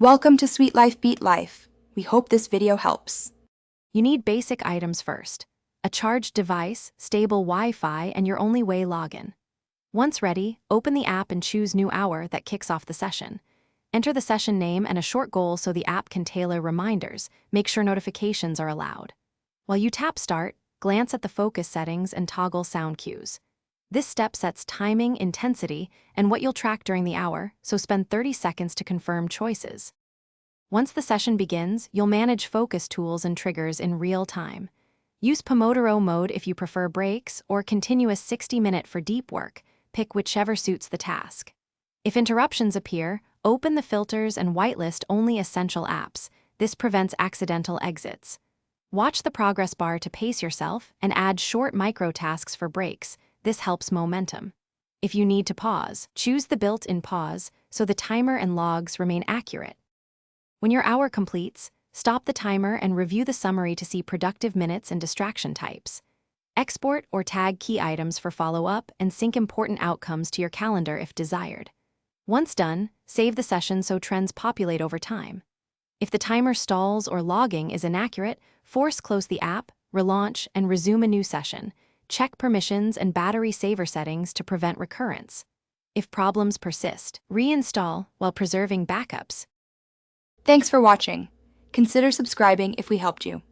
Welcome to Sweet Life Beat Life. We hope this video helps. You need basic items first: a charged device, stable Wi-Fi, and your only way login. Once ready, open the app and choose New Hour that kicks off the session. Enter the session name and a short goal so the app can tailor reminders. Make sure notifications are allowed. While you tap Start, glance at the focus settings and toggle sound cues. This step sets timing, intensity, and what you'll track during the hour, so spend 30 seconds to confirm choices. Once the session begins, you'll manage focus tools and triggers in real time. Use Pomodoro mode if you prefer breaks, or continuous 60-minute for deep work. Pick whichever suits the task. If interruptions appear, open the filters and whitelist only essential apps. This prevents accidental exits. Watch the progress bar to pace yourself and add short micro-tasks for breaks. This helps momentum. If you need to pause, choose the built-in pause so the timer and logs remain accurate. When your hour completes, stop the timer and review the summary to see productive minutes and distraction types. Export or tag key items for follow-up and sync important outcomes to your calendar if desired. Once done, save the session so trends populate over time. If the timer stalls or logging is inaccurate, close the app, relaunch, and resume a new session. Check permissions and battery saver settings to prevent recurrence. If problems persist, reinstall while preserving backups. Thanks for watching. Consider subscribing if we helped you.